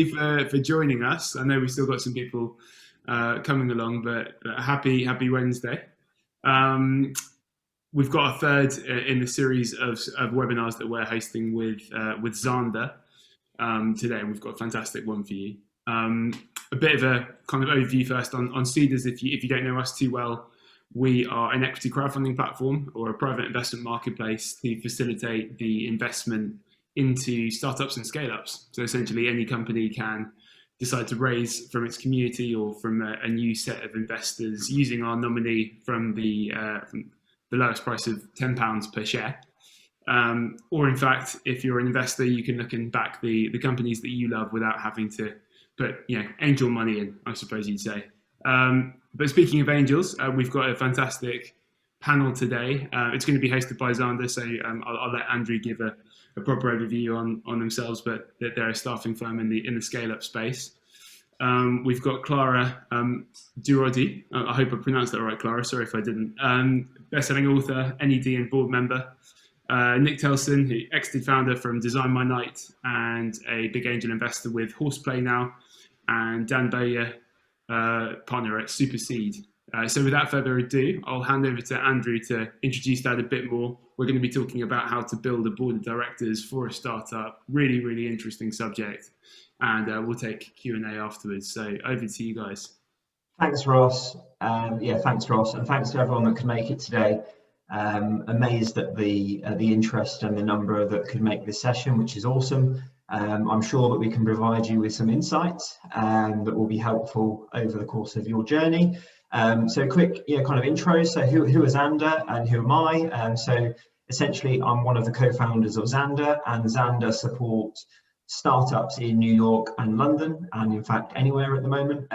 for joining us. I know we've still got some people coming along, but happy Wednesday. We've got a third in the series of webinars that we're hosting with Zanda today. We've got a fantastic one for you. A bit of a kind of overview first on Seedrs. If you don't know us too well, we are an equity crowdfunding platform or a private investment marketplace to facilitate the investment into startups and scale-ups. So essentially any company can decide to raise from its community or from a new set of investors using our nominee from the lowest price of £10 per share. Or in fact, if you're an investor, you can look and back the companies that you love without having to put angel money in, I suppose you'd say. But speaking of angels, we've got a fantastic panel today. It's going to be hosted by Zanda, so I'll let Andrew give a proper overview on themselves, but they're a staffing firm in the scale-up space. We've got Clara Durodié. I hope I pronounced that right, Clara. Sorry if I didn't. Best-selling author, NED and board member. Nick Telson, who exited founder from DesignMyNight and a big angel investor with Horseplay now, and Dan Bowyer, partner at SuperSeed. So without further ado, I'll hand over to Andrew to introduce that a bit more. We're going to be talking about how to build a board of directors for a startup. Really, really interesting subject. And we'll take Q&A afterwards. So over to you guys. Thanks, Ross. Thanks, Ross. And thanks to everyone that could make it today. Amazed at the interest and the number that could make this session, which is awesome. I'm sure that we can provide you with some insights that will be helpful over the course of your journey. So quick kind of intro. So who is Zanda and who am I? So essentially I'm one of the co-founders of Zanda, and Zanda supports startups in New York and London, and in fact anywhere at the moment,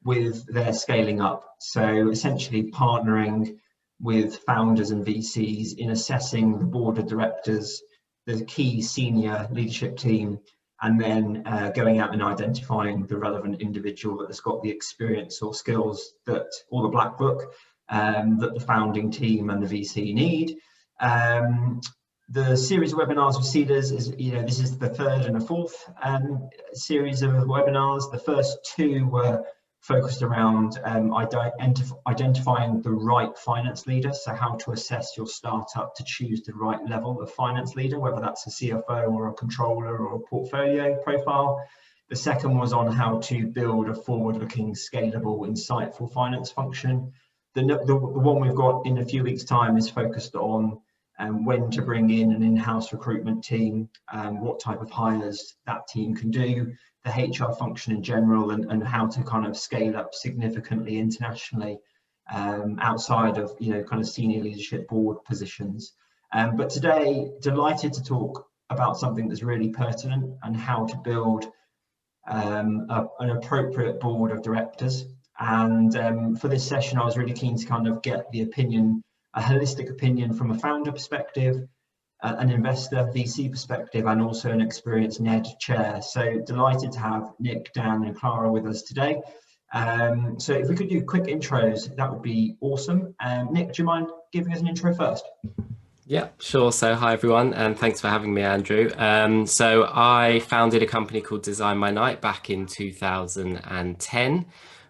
with their scaling up. So essentially partnering with founders and VCs in assessing the board of directors, the key senior leadership team, and then going out and identifying the relevant individual that has got the experience or skills or the black book that the founding team and the VC need. The series of webinars with Seedrs is, this is the third and the fourth series of webinars. The first two were focused around identifying the right finance leader, so how to assess your startup to choose the right level of finance leader, whether that's a CFO or a controller or a portfolio profile. The second was on how to build a forward-looking, scalable, insightful finance function. The one we've got in a few weeks' time is focused on when to bring in an in-house recruitment team, what type of hires that team can do, the HR function in general, and how to kind of scale up significantly internationally outside of kind of senior leadership board positions. But today, delighted to talk about something that's really pertinent and how to build an appropriate board of directors. And for this session, I was really keen to kind of get the opinion, a holistic opinion from a founder perspective, an investor VC perspective, and also an experienced NED chair. So delighted to have Nick, Dan and Clara with us today. So if we could do quick intros, that would be awesome. Nick, do you mind giving us an intro first? Yeah, sure. So hi everyone, and thanks for having me, Andrew. So I founded a company called DesignMyNight back in 2010.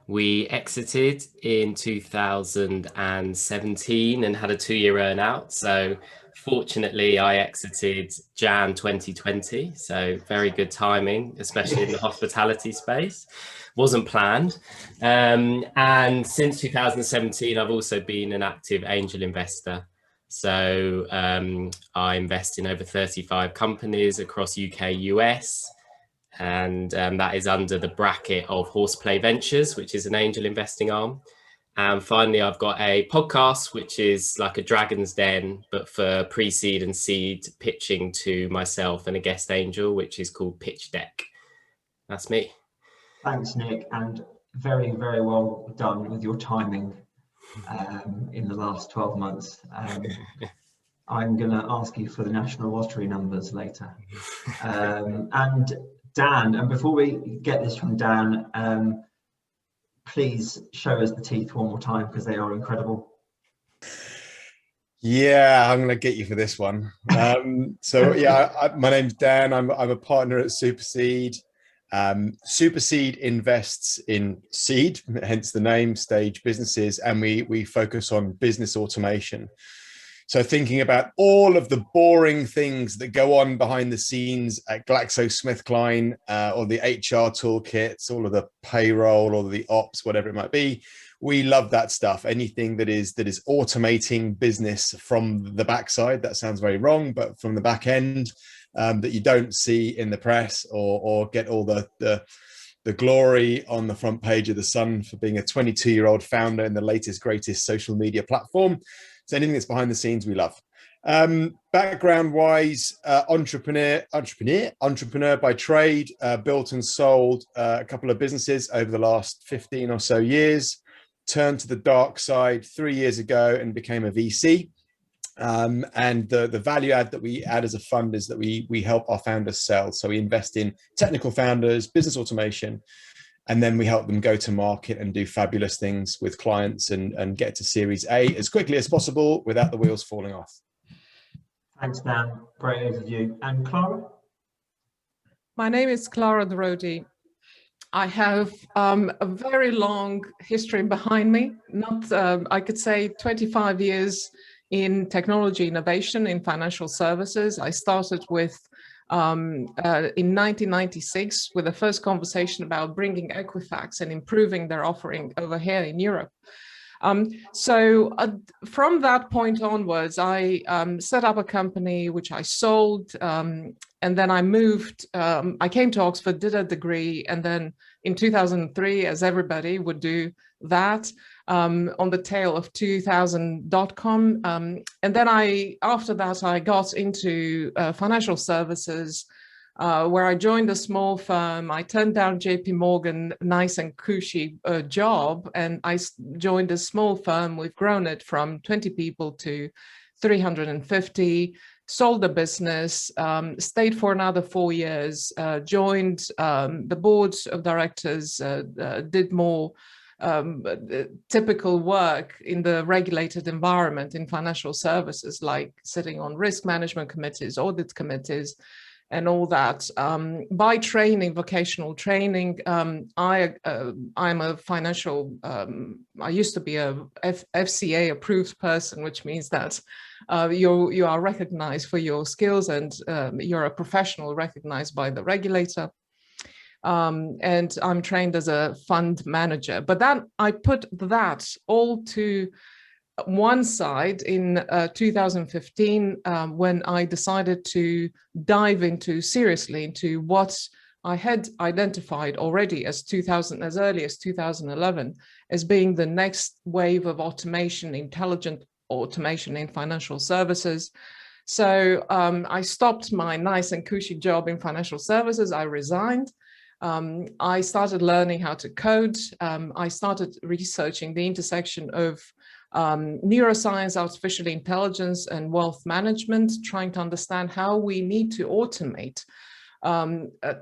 We exited in 2017 and had a 2-year earn out. So fortunately, I exited Jan 2020. So very good timing, especially in the hospitality space. Wasn't planned. And since 2017, I've also been an active angel investor. So I invest in over 35 companies across UK, US. And that is under the bracket of Horseplay Ventures, which is an angel investing arm. And finally, I've got a podcast, which is like a Dragon's Den, but for pre-seed and seed pitching to myself and a guest angel, which is called Pitch Deck. That's me. Thanks, Nick, and very, very well done with your timing in the last 12 months. I'm going to ask you for the national lottery numbers later. And Dan, and before we get this from Dan, please show us the teeth one more time because they are incredible. Yeah, I'm going to get you for this one. So yeah, my name's Dan. I'm a partner at SuperSeed. SuperSeed invests in seed, hence the name, stage businesses, and we focus on business automation. So thinking about all of the boring things that go on behind the scenes at GlaxoSmithKline, or the HR toolkits, all of the payroll or the ops, whatever it might be. We love that stuff. Anything that is automating business from the backside. That sounds very wrong, but from the back end, that you don't see in the press or get all the glory on the front page of the Sun for being a 22-year-old founder in the latest, greatest social media platform. So anything that's behind the scenes, we love. Background-wise, entrepreneur by trade, built and sold a couple of businesses over the last 15 or so years. Turned to the dark side 3 years ago and became a VC. And the value add that we add as a fund is that we help our founders sell. So we invest in technical founders, business automation, and then we help them go to market and do fabulous things with clients and get to Series A as quickly as possible without the wheels falling off. Thanks, Dan. Great overview. And Clara? My name is Clara Durodié. I have a very long history behind me, I could say 25 years in technology innovation in financial services. I started with in 1996 with the first conversation about bringing Equifax and improving their offering over here in Europe. So from that point onwards, I set up a company which I sold, and then I moved. I came to Oxford, did a degree, and then in 2003, as everybody would do that, on the tail of 2000.com. And then after that, I got into financial services, where I joined a small firm. I turned down JP Morgan, nice and cushy job, and I joined a small firm. We've grown it from 20 people to 350, sold the business, stayed for another 4 years, joined the board of directors, did more typical work in the regulated environment in financial services, like sitting on risk management committees, audit committees, and all that. By training, vocational training, I'm a financial, I used to be a FCA approved person, which means that you are recognized for your skills and you're a professional recognized by the regulator. And I'm trained as a fund manager, but then I put that all to one side in 2015 when I decided to dive seriously into what I had identified already as early as 2011 as being the next wave of automation, intelligent automation in financial services. So I stopped my nice and cushy job in financial services. I resigned. I started learning how to code. I started researching the intersection of neuroscience, artificial intelligence, and wealth management, trying to understand how we need to automate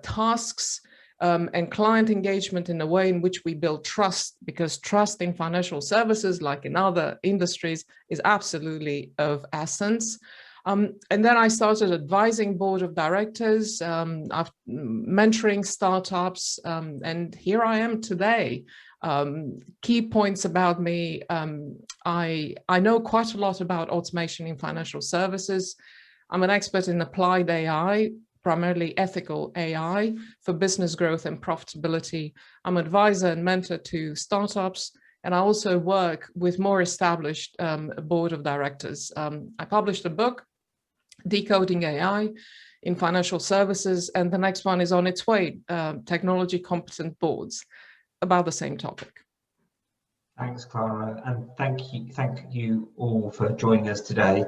tasks and client engagement in a way in which we build trust, because trust in financial services, like in other industries, is absolutely of essence. And then I started advising board of directors, mentoring startups, and here I am today. Key points about me: I know quite a lot about automation in financial services. I'm an expert in applied AI, primarily ethical AI for business growth and profitability. I'm an advisor and mentor to startups, and I also work with more established board of directors. I published a book, Decoding AI in Financial Services, and the next one is on its way, Technology Competent Boards, about the same topic. Thanks, Clara, and thank you all for joining us today.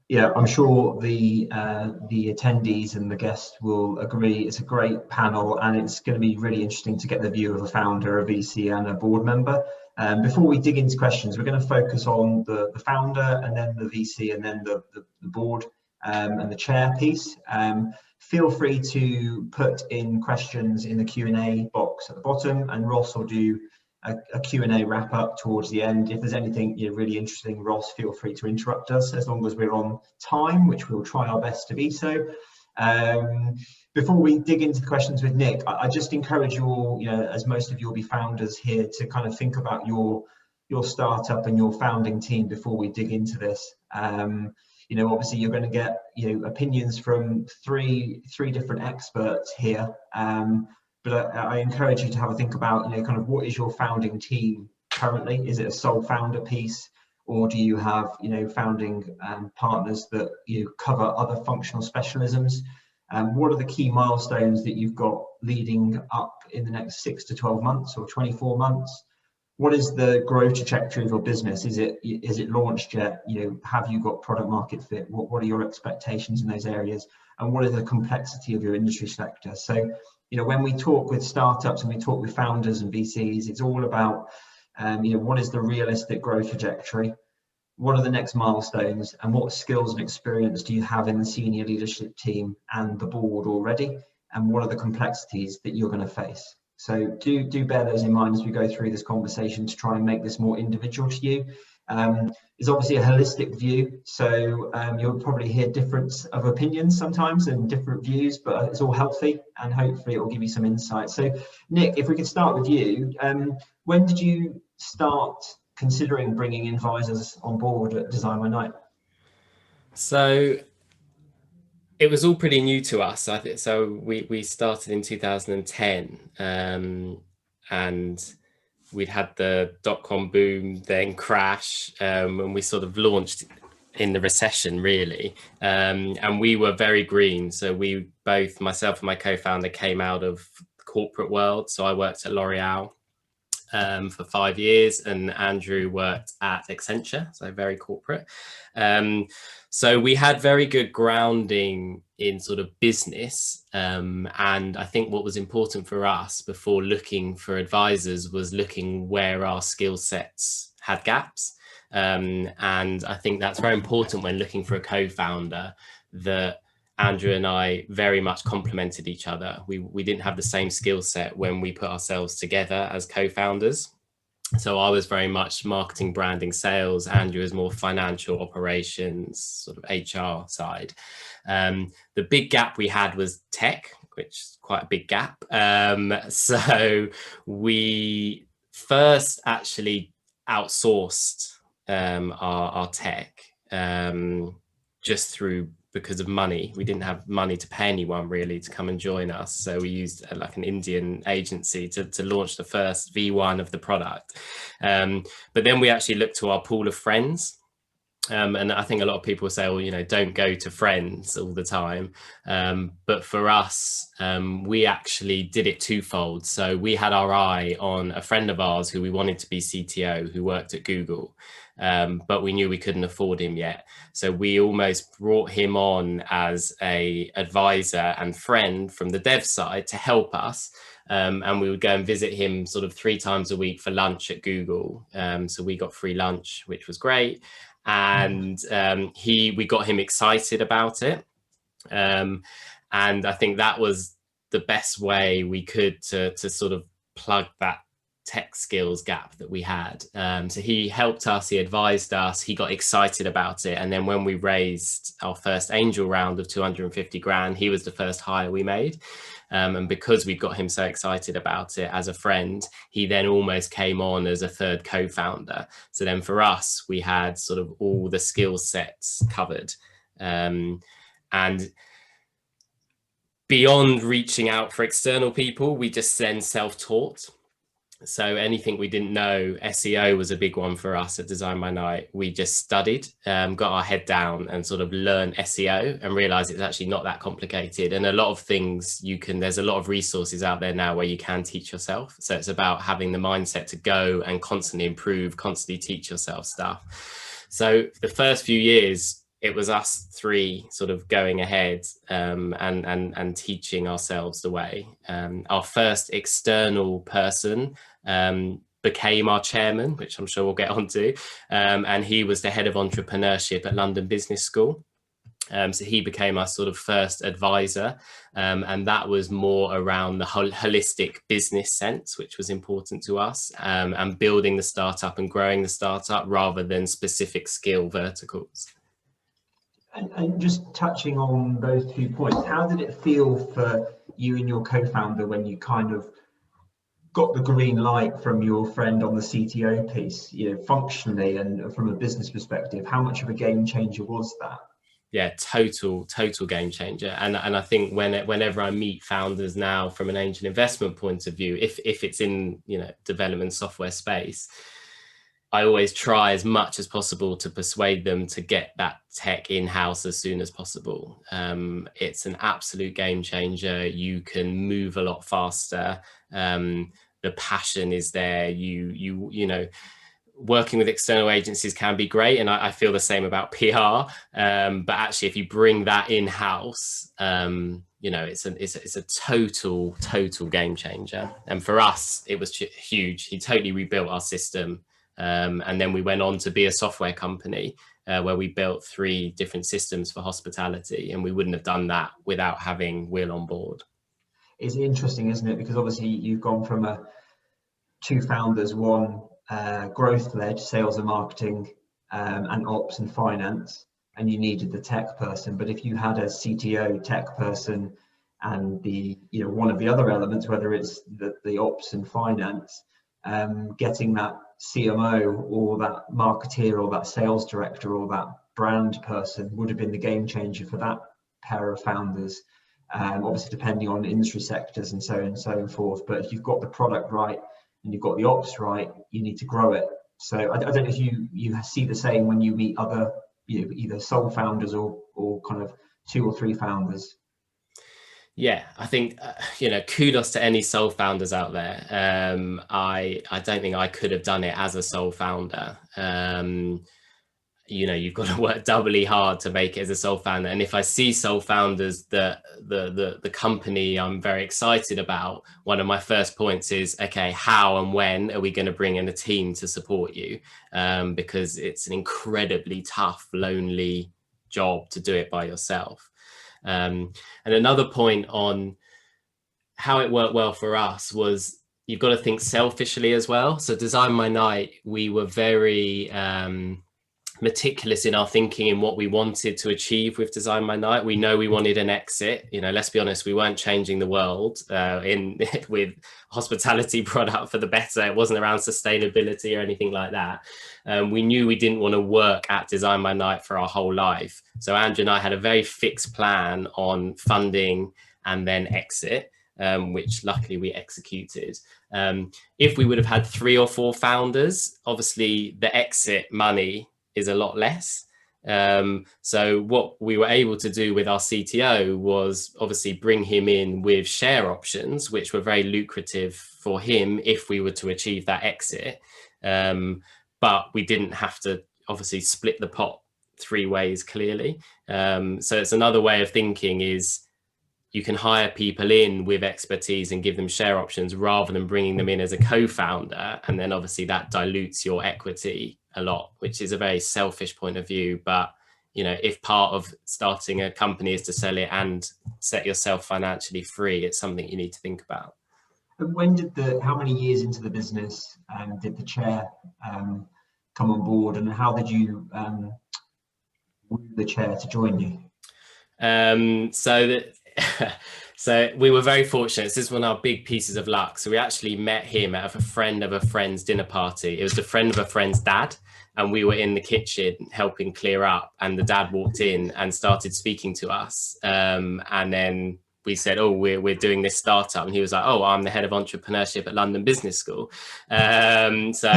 Yeah, I'm sure the attendees and the guests will agree it's a great panel, and it's going to be really interesting to get the view of a founder, a VC, and a board member. Before we dig into questions, we're going to focus on the founder, and then the VC, and then the board and the chair piece. Feel free to put in questions in the Q&A box at the bottom, and Ross will do a Q&A wrap up towards the end. If there's anything really interesting, Ross, feel free to interrupt us, as long as we're on time, which we'll try our best to be so. Before we dig into the questions with Nick, I just encourage you all, as most of you will be founders here, to kind of think about your startup and your founding team before we dig into this. Obviously you're going to get opinions from three different experts here, but I encourage you to have a think about kind of what is your founding team currently. Is it a sole founder piece, or do you have founding partners that cover other functional specialisms? What are the key milestones that you've got leading up in the next 6 to 12 months or 24 months? What is the growth trajectory of your business? Is it launched yet? Have you got product market fit? What are your expectations in those areas? And what is the complexity of your industry sector? So, when we talk with startups and we talk with founders and VCs, it's all about, what is the realistic growth trajectory? What are the next milestones, and what skills and experience do you have in the senior leadership team and the board already? And what are the complexities that you're going to face? So do bear those in mind as we go through this conversation to try and make this more individual to you. It's obviously a holistic view, so you'll probably hear difference of opinions sometimes and different views, but it's all healthy, and hopefully it will give you some insight. So Nick, if we could start with you, when did you start considering bringing advisors on board at DesignMyNight? So it was all pretty new to us. I think so. We started in 2010, and we'd had the dot-com boom, then crash, and we sort of launched in the recession, really. And we were very green. So we both, myself and my co-founder, came out of the corporate world. So I worked at L'Oreal for 5 years, and Andrew worked at Accenture, so very corporate. So we had very good grounding in sort of business. And I think what was important for us before looking for advisors was looking where our skill sets had gaps. And I think that's very important when looking for a co-founder, that Andrew and I very much complemented each other. We didn't have the same skill set when we put ourselves together as co-founders. So I was very much marketing, branding, sales. Andrew is more financial operations, sort of HR side. The big gap we had was tech, which is quite a big gap. So we first actually outsourced our tech just because of money. We didn't have money to pay anyone really to come and join us, so we used like an Indian agency to launch the first V1 of the product. But then we actually looked to our pool of friends, and I think a lot of people say, well, don't go to friends all the time, but for us, we actually did it twofold. So we had our eye on a friend of ours who we wanted to be CTO, who worked at Google. But we knew we couldn't afford him yet. So we almost brought him on as a advisor and friend from the dev side to help us. And we would go and visit him sort of 3 times a week for lunch at Google. So we got free lunch, which was great. And we got him excited about it. And I think that was the best way we could to sort of plug that tech skills gap that we had. So he helped us, he advised us, he got excited about it. And then when we raised our first angel round of 250 grand, he was the first hire we made. And because we got him so excited about it as a friend, he then almost came on as a third co-founder. So then for us, we had sort of all the skill sets covered. And beyond reaching out for external people, we just then self-taught. So anything we didn't know, SEO was a big one for us at DesignMyNight. We just studied, got our head down and sort of learned SEO and realized it's actually not that complicated. And a lot of things there's a lot of resources out there now where you can teach yourself. So it's about having the mindset to go and constantly improve, constantly teach yourself stuff. So the first few years, it was us 3 sort of going ahead and teaching ourselves the way. Our first external person became our chairman, which I'm sure we'll get onto. And he was the head of entrepreneurship at London Business School. So he became our sort of first advisor. And that was more around the holistic business sense, which was important to us, and building the startup and growing the startup rather than specific skill verticals. And just touching on those 2 points, how did it feel for you and your co-founder when you kind of got the green light from your friend on the CTO piece, functionally and from a business perspective? How much of a game changer was that? Yeah, total game changer. And I think whenever I meet founders now from an angel investment point of view, if it's in development software space, I always try as much as possible to persuade them to get that tech in-house as soon as possible. It's an absolute game changer. You can move a lot faster. The passion is there. You know, working with external agencies can be great, and I feel the same about PR. But actually, if you bring that in-house, it's a total game changer. And for us, it was huge. He totally rebuilt our system. And then we went on to be a software company where we built 3 different systems for hospitality, and we wouldn't have done that without having Will on board. It's interesting, isn't it? Because obviously you've gone from 2 founders, one growth-led, sales and marketing, and ops and finance, and you needed the tech person. But if you had a CTO tech person and one of the other elements, whether it's the ops and finance, getting that CMO or that marketeer or that sales director or that brand person would have been the game changer for that pair of founders, obviously depending on industry sectors and so on and so forth. But if you've got the product right and you've got the ops right, you need to grow it. So I don't know if you see the same when you meet other either sole founders or kind of 2 or 3 founders. Yeah, I think, kudos to any sole founders out there. I don't think I could have done it as a sole founder. You've got to work doubly hard to make it as a sole founder. And if I see sole founders, the company I'm very excited about, one of my first points is, okay, how and when are we going to bring in a team to support you? Because it's an incredibly tough, lonely job to do it by yourself. And another point on how it worked well for us was you've got to think selfishly as well. So DesignMyNight, we were very meticulous in our thinking in what we wanted to achieve with DesignMyNight. We know we wanted an exit. Let's be honest, we weren't changing the world with hospitality product for the better. It wasn't around sustainability or anything like that. We knew we didn't want to work at DesignMyNight for our whole life. So Andrew and I had a very fixed plan on funding and then exit, which luckily we executed. If we would have had 3 or 4 founders, obviously the exit money is a lot less. So what we were able to do with our CTO was obviously bring him in with share options, which were very lucrative for him if we were to achieve that exit. But we didn't have to obviously split the pot 3 ways clearly. So it's another way of thinking is you can hire people in with expertise and give them share options rather than bringing them in as a co-founder. And then obviously that dilutes your equity a lot, which is a very selfish point of view. But, if part of starting a company is to sell it and set yourself financially free, it's something you need to think about. And how many years into the business did the chair come on board, and how did you woo the chair to join you? So we were very fortunate. This is one of our big pieces of luck. So we actually met him at a friend of a friend's dinner party. It was a friend of a friend's dad, and we were in the kitchen helping clear up, and the dad walked in and started speaking to us. And then we said, oh, we're doing this startup. And he was like, oh, I'm the head of entrepreneurship at London Business School. So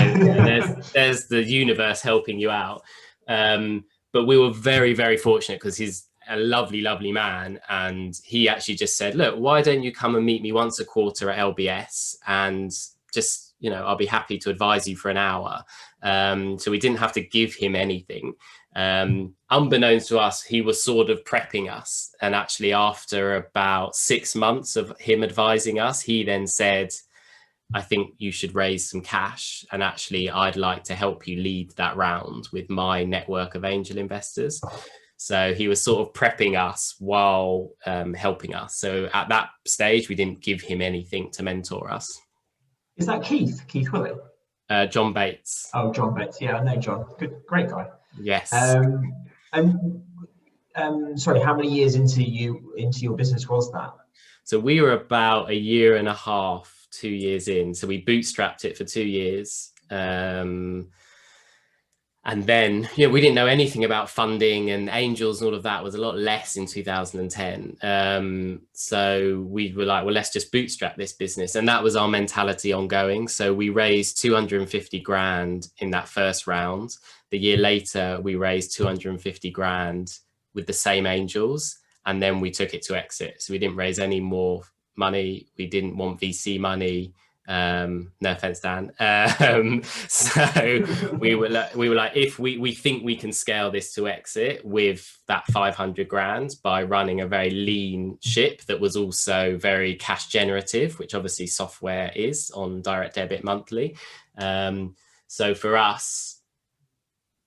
there's the universe helping you out. But we were very, very fortunate because he's a lovely man, and he actually just said, look, why don't you come and meet me once a quarter at LBS, and just I'll be happy to advise you for an hour. So we didn't have to give him anything. Unbeknownst to us, he was sort of prepping us, and actually after about 6 months of him advising us, he then said, I think you should raise some cash, and actually I'd like to help you lead that round with my network of angel investors. So he was sort of prepping us while helping us. So at that stage, we didn't give him anything to mentor us. Is that Keith Willett? John Bates. Oh, John Bates. Yeah, I know John. Great guy. Yes. And Sorry, how many years into your business was that? So we were about 1.5 years, 2 years in. So we bootstrapped it for 2 years. And then, we didn't know anything about funding, and angels and all of that was a lot less in 2010. So we were like, well, let's just bootstrap this business. And that was our mentality ongoing. So we raised 250 grand in that first round. The year later, we raised 250 grand with the same angels. And then we took it to exit. So we didn't raise any more money. We didn't want VC money. No offense, Dan. So we were like, if we think we can scale this to exit with that 500 grand by running a very lean ship that was also very cash generative, which obviously software is on direct debit monthly. So for us,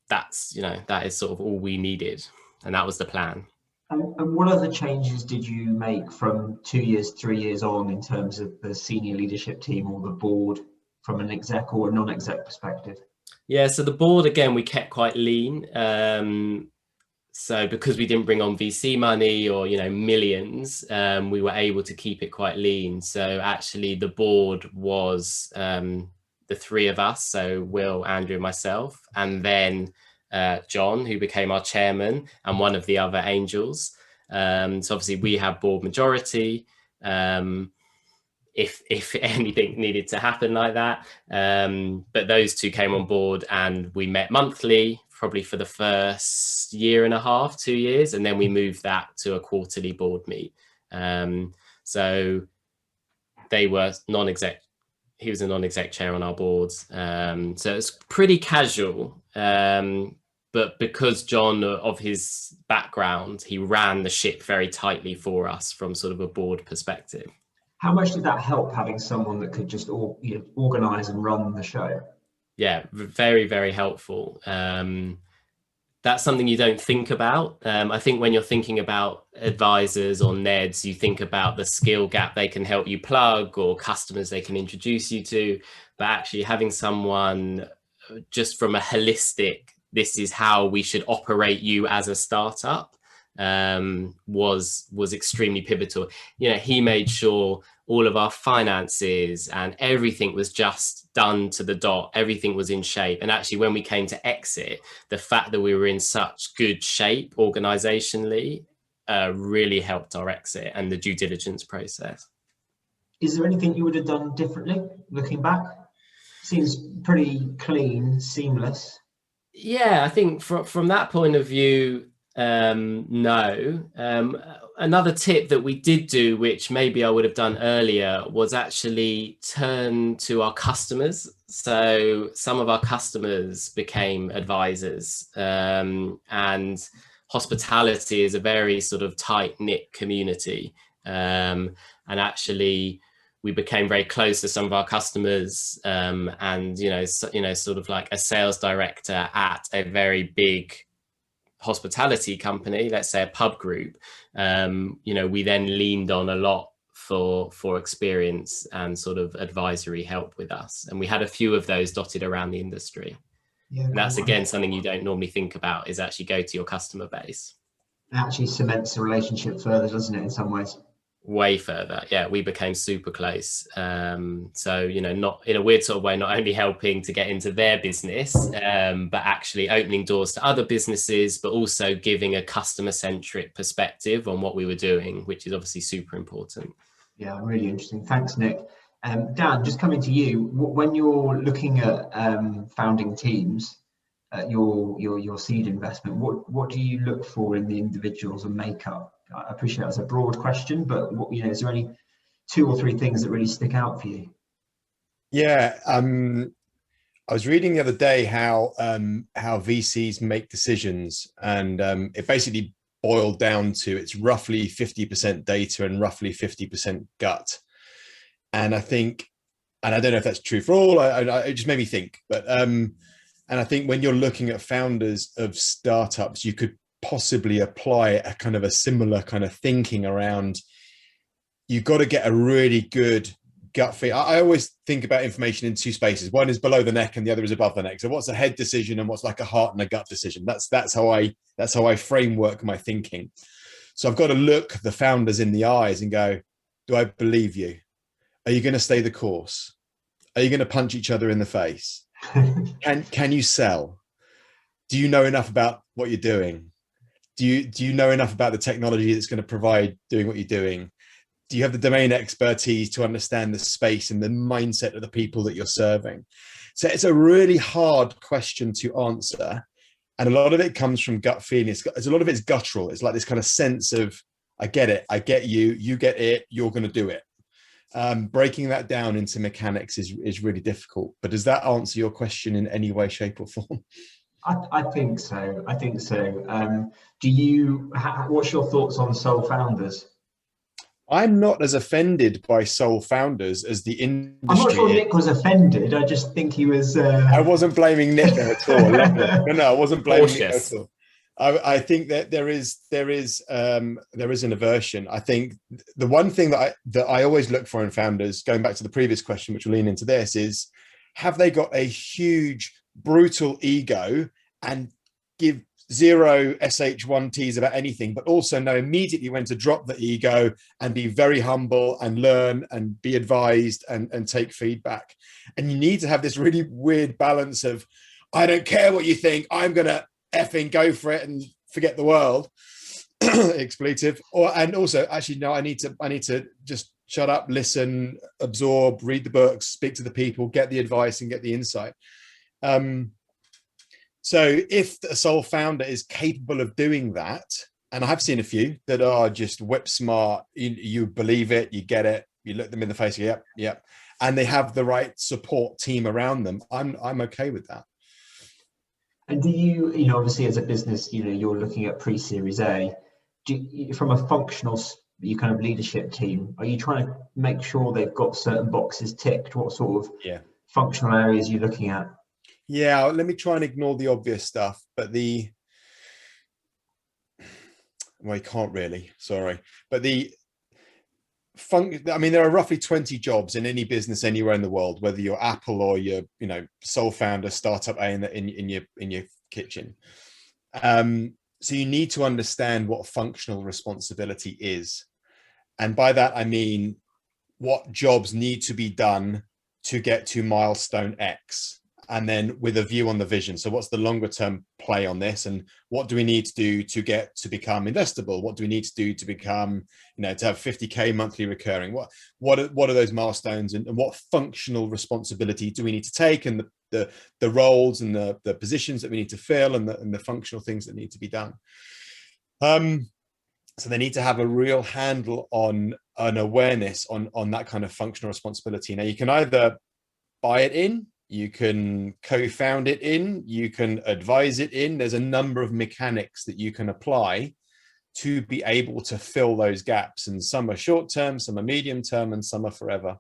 that's, that is sort of all we needed. And that was the plan. And what other changes did you make from 2 years, 3 years on in terms of the senior leadership team or the board from an exec or a non-exec perspective? Yeah, so the board, again, we kept quite lean. So because we didn't bring on VC money or, millions, we were able to keep it quite lean. So actually the board was the three of us, so Will, Andrew, and myself, and then John, who became our chairman, and one of the other angels. So obviously we have board majority if anything needed to happen like that. But those two came on board and we met monthly, probably for the first 1.5 years, 2 years. And then we moved that to a quarterly board meet. So they were non-exec. He was a non-exec chair on our boards. So it's pretty casual. But because John, of his background, he ran the ship very tightly for us from sort of a board perspective. How much did that help, having someone that could just organize and run the show? Yeah, very, very helpful. That's something you don't think about. I think when you're thinking about advisors or NEDs, you think about the skill gap they can help you plug or customers they can introduce you to. But actually having someone just from a holistic, this is how we should operate you as a startup, was extremely pivotal. He made sure all of our finances and everything was just done to the dot. Everything was in shape. And actually, when we came to exit, the fact that we were in such good shape organizationally really helped our exit and the due diligence process. Is there anything you would have done differently looking back? Seems pretty clean, seamless. Yeah, I think from that point of view, no. Another tip that we did do, which maybe I would have done earlier, was actually turn to our customers. So some of our customers became advisors, and hospitality is a very sort of tight-knit community. And actually, we became very close to some of our customers, and sort of like a sales director at a very big hospitality company, let's say a pub group. We then leaned on a lot for experience and sort of advisory help with us, and we had a few of those dotted around the industry. Yeah, and that's again something you don't normally think about, is actually go to your customer base. It actually cements the relationship further, doesn't it, in some ways? Way further. Yeah, we became super close. So not in a weird sort of way, not only helping to get into their business, but actually opening doors to other businesses, but also giving a customer-centric perspective on what we were doing, which is obviously super important. Yeah, really interesting. Thanks, Nick. Dan, just coming to you, when you're looking at founding teams, your seed investment, what do you look for in the individuals and makeup? I appreciate that's a broad question, but is there any 2 or 3 things that really stick out for you? Yeah, I was reading the other day how VCs make decisions, and it basically boiled down to it's roughly 50% data and roughly 50% gut. And I think, and I don't know if that's true for all, it just made me think, but and I think when you're looking at founders of startups, you could possibly apply a kind of a similar kind of thinking around, you've got to get a really good gut feel. I always think about information in two spaces. One is below the neck and the other is above the neck. So what's a head decision and what's like a heart and a gut decision? That's how I framework my thinking. So I've got to look the founders in the eyes and go, do I believe you? Are you going to stay the course? Are you going to punch each other in the face? Can you sell? Do you know enough about what you're doing? Do you know enough about the technology that's going to provide doing what you're doing? Do you have the domain expertise to understand the space and the mindset of the people that you're serving? So it's a really hard question to answer. And a lot of it comes from gut feeling. It's a lot of it's guttural. It's like this kind of sense of, I get it, I get you, you get it, you're going to do it. Breaking that down into mechanics is really difficult. But does that answer your question in any way, shape or form? I think so. I think so. What's your thoughts on sole founders? I'm not as offended by sole founders as the industry. I'm not sure Nick was offended. I just think he was. I wasn't blaming Nick there at all. No, I wasn't blaming Nick at all. I think that there is an aversion. I think the one thing that I always look for in founders, going back to the previous question, which will lean into this, is have they got a huge, brutal ego and give zero SH1Ts about anything, but also know immediately when to drop the ego and be very humble and learn and be advised and take feedback. And you need to have this really weird balance of, I don't care what you think, I'm gonna effing go for it and forget the world. Expletive. And also, actually, no, I need to just shut up, listen, absorb, read the books, speak to the people, get the advice and get the insight. So if a sole founder is capable of doing that, and I have seen a few that are just whip smart, you believe it, you get it, you look them in the face, yep, and they have the right support team around them, I'm okay with that. And do you obviously as a business, you're looking at pre-series A, from a functional, you kind of leadership team, are you trying to make sure they've got certain boxes ticked? What sort of functional areas are you looking at? Yeah, let me try and ignore the obvious stuff, but well, you can't really, sorry. But there are roughly 20 jobs in any business anywhere in the world, whether you're Apple or you're, sole founder, startup A in your kitchen. So you need to understand what functional responsibility is. And by that, I mean, what jobs need to be done to get to milestone X, and then with a view on the vision. So what's the longer term play on this, and what do we need to do to get to become investable? What do we need to do to become, to have 50K monthly recurring? What are those milestones, and what functional responsibility do we need to take, and the roles and the positions that we need to fill, and the functional things that need to be done. So they need to have a real handle on an awareness on that kind of functional responsibility. Now you can either buy it in, you can co-found it in, you can advise it in. There's a number of mechanics that you can apply to be able to fill those gaps. And some are short term, some are medium term, and some are forever.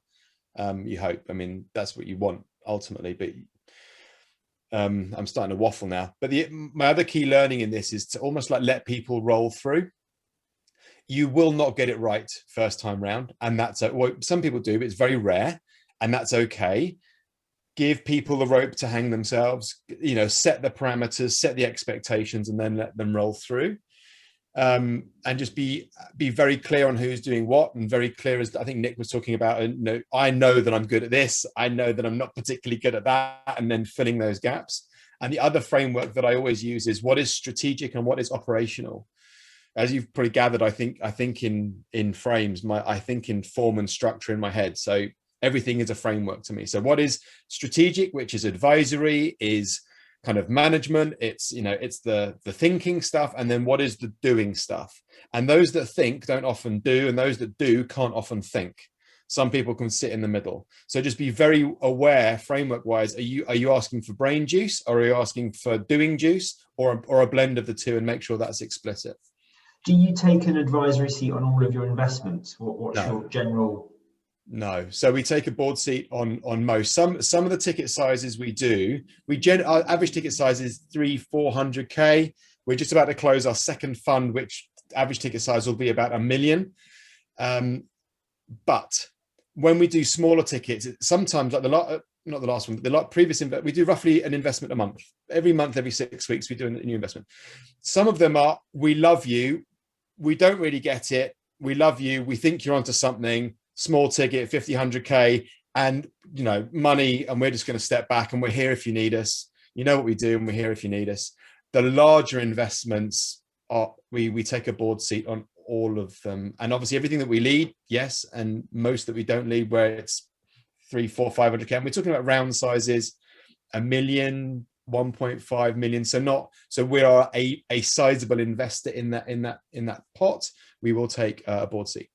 You hope. I mean, that's what you want ultimately, but I'm starting to waffle now. But my other key learning in this is to almost like let people roll through. You will not get it right first time round. And that's what some people do, but it's very rare, and that's okay. Give people the rope to hang themselves, set the parameters, set the expectations, and then let them roll through. And just be very clear on who's doing what, and very clear, as I think Nick was talking about, I know that I'm good at this, I know that I'm not particularly good at that, and then filling those gaps. And the other framework that I always use is what is strategic and what is operational. As you've probably gathered, I think in frames, I think in form and structure in my head. So everything is a framework to me. So what is strategic, which is advisory, is kind of management, it's the thinking stuff, and then what is the doing stuff. And those that think don't often do, and those that do can't often think. Some people can sit in the middle. So just be very aware, framework wise, are you asking for brain juice, or are you asking for doing juice, or a blend of the two, and make sure that's explicit. Do you take an advisory seat on all of your investments? What's your general? No. So we take a board seat on most. Some of the ticket sizes we do, our average ticket size is 300-400K. We're just about to close our second fund, which average ticket size will be about $1 million. But when we do smaller tickets, sometimes like not the last one, but the previous we do roughly an investment a month. Every month, every 6 weeks, we do a new investment. Some of them are, we love you, we don't really get it, we love you, we think you're onto something, small ticket, 50, 100K, and you know, money, and we're just going to step back and we're here if you need us. You know what we do, and we're here if you need us. The larger investments are, we take a board seat on all of them, and obviously everything that we lead, yes, and most that we don't lead, where it's 300, 400, 500K. And we're talking about round sizes, 1 million, 1.5 million. So we are a sizable investor in that pot. We will take a board seat.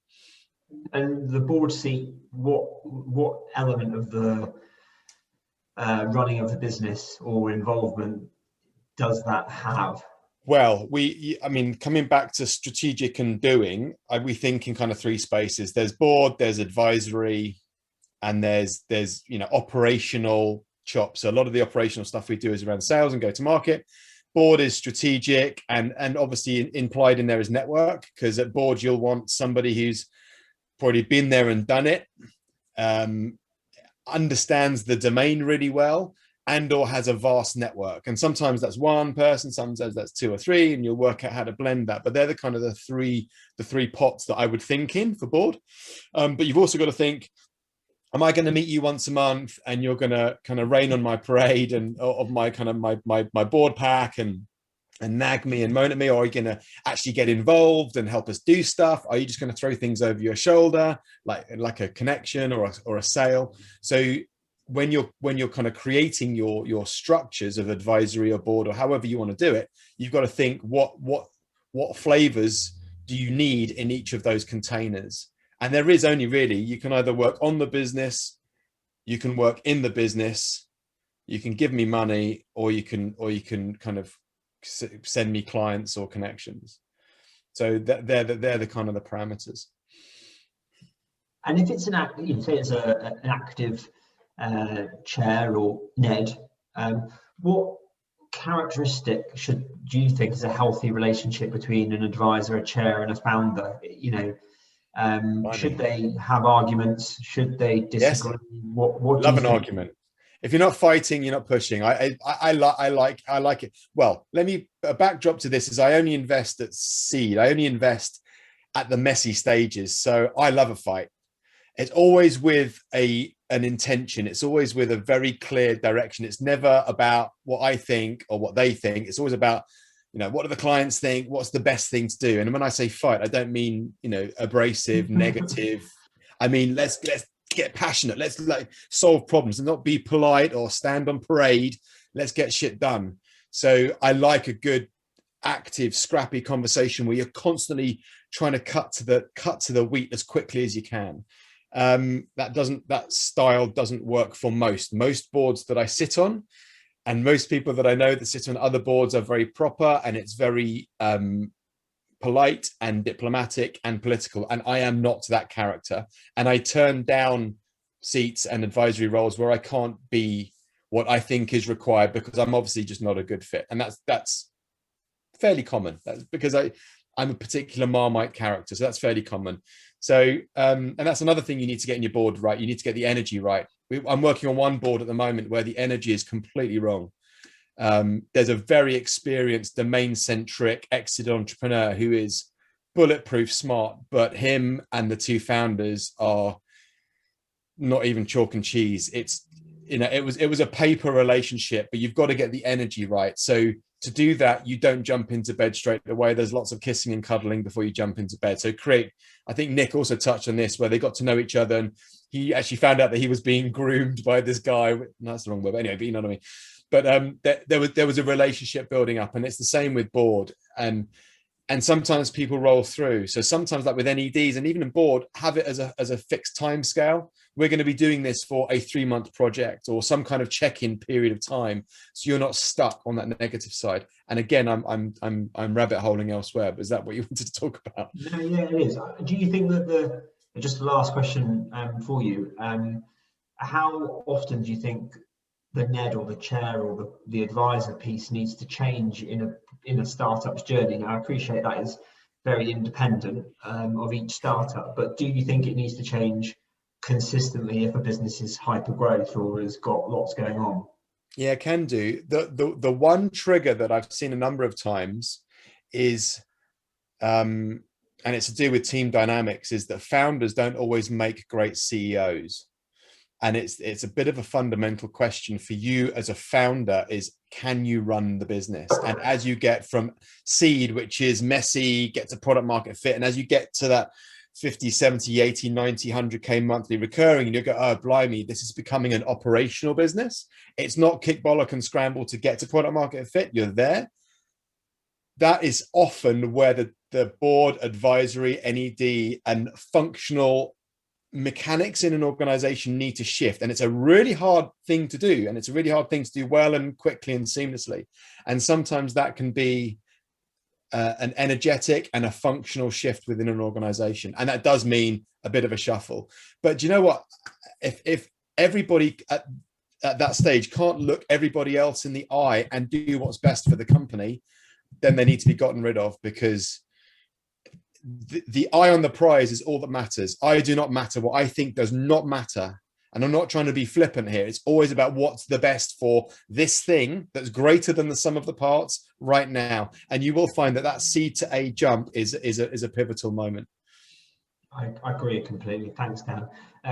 And the board seat, what element of the running of the business or involvement does that have? Well, I mean, coming back to strategic and doing, we think in kind of 3 spaces. There's board, there's advisory, and there's you know, operational chops. So a lot of the operational stuff we do is around sales and go to market. Board is strategic, and obviously implied in there is network, because at board you'll want somebody who's probably been there and done it, understands the domain really well, and or has a vast network. And sometimes that's one person, sometimes that's 2 or 3, and you'll work out how to blend that. But they're the kind of the three pots that I would think in for board. But you've also got to think, am I going to meet you once a month and you're going to kind of rain on my parade and of my kind of my board pack and nag me and moan at me? Or are you going to actually get involved and help us do stuff? Are you just going to throw things over your shoulder, like a connection or a sale? So when you're kind of creating your structures of advisory or board or however you want to do it, you've got to think what flavors do you need in each of those containers? And there is only really, you can either work on the business, you can work in the business, you can give me money, or you can kind of send me clients or connections. So they're the kind of the parameters. And if it's an active chair or NED, what characteristic do you think is a healthy relationship between an advisor, a chair, and a founder? You know, should they have arguments? Should they disagree? Yes. What love an argument. If you're not fighting, you're not pushing. I like it. Well, let me, a backdrop to this is I only invest at seed. I only invest at the messy stages. So I love a fight. It's always with an intention. It's always with a very clear direction. It's never about what I think or what they think. It's always about, you know, what do the clients think? What's the best thing to do? And when I say fight, I don't mean, you know, abrasive, negative. I mean, let's get passionate. Let's like solve problems and not be polite or stand on parade. Let's get shit done. So I like a good, active, scrappy conversation where you're constantly trying to cut to the wheat as quickly as you can. That style doesn't work for most boards that I sit on, and most people that I know that sit on other boards are very proper, and it's very polite and diplomatic and political, and I am not that character. And I turn down seats and advisory roles where I can't be what I think is required because I'm obviously just not a good fit. And that's fairly common. That's because I'm a particular Marmite character, so that's fairly common. So and that's another thing you need to get in your board right. You need to get the energy right. I'm working on one board at the moment where the energy is completely wrong. There's a very experienced domain-centric exit entrepreneur who is bulletproof smart, but him and the 2 founders are not even chalk and cheese. It's, you know, it was a paper relationship, but you've got to get the energy right. So to do that, you don't jump into bed straight away. There's lots of kissing and cuddling before you jump into bed. So I think Nick also touched on this, where they got to know each other, and he actually found out that he was being groomed by this guy. No, that's the wrong word, but anyway, but you know what I mean. But there was a relationship building up, and it's the same with board. And sometimes people roll through. So sometimes, like with NEDs and even in board, have it as a fixed time scale. We're going to be doing this for a 3-month project or some kind of check-in period of time, so you're not stuck on that negative side. And again, I'm rabbit holing elsewhere, but is that what you wanted to talk about? No, yeah, it is. Do you think that just the last question for you, how often do you think the NED or the chair or the advisor piece needs to change in a startup's journey? Now, I appreciate that is very independent of each startup, but do you think it needs to change consistently if a business is hyper growth or has got lots going on? Yeah, can do. The one trigger that I've seen a number of times is, and it's to do with team dynamics, is that founders don't always make great CEOs. And it's a bit of a fundamental question for you as a founder is, can you run the business? And as you get from seed, which is messy, get to product market fit, and as you get to that 50, 70, 80, 90, 100K monthly recurring, and you go, oh, blimey, this is becoming an operational business. It's not kick, bollock, and scramble to get to product market fit. You're there. That is often where the board, advisory, NED, and functional mechanics in an organization need to shift. And it's a really hard thing to do. And it's a really hard thing to do well and quickly and seamlessly. And sometimes that can be an energetic and a functional shift within an organization. And that does mean a bit of a shuffle. But do you know what? If everybody at that stage can't look everybody else in the eye and do what's best for the company, then they need to be gotten rid of, because the eye on the prize is all that matters. I do not matter. What I think does not matter. And I'm not trying to be flippant here. It's always about what's the best for this thing that's greater than the sum of the parts right now. And you will find that seed to A jump is a pivotal moment. I agree completely. Thanks, Dan.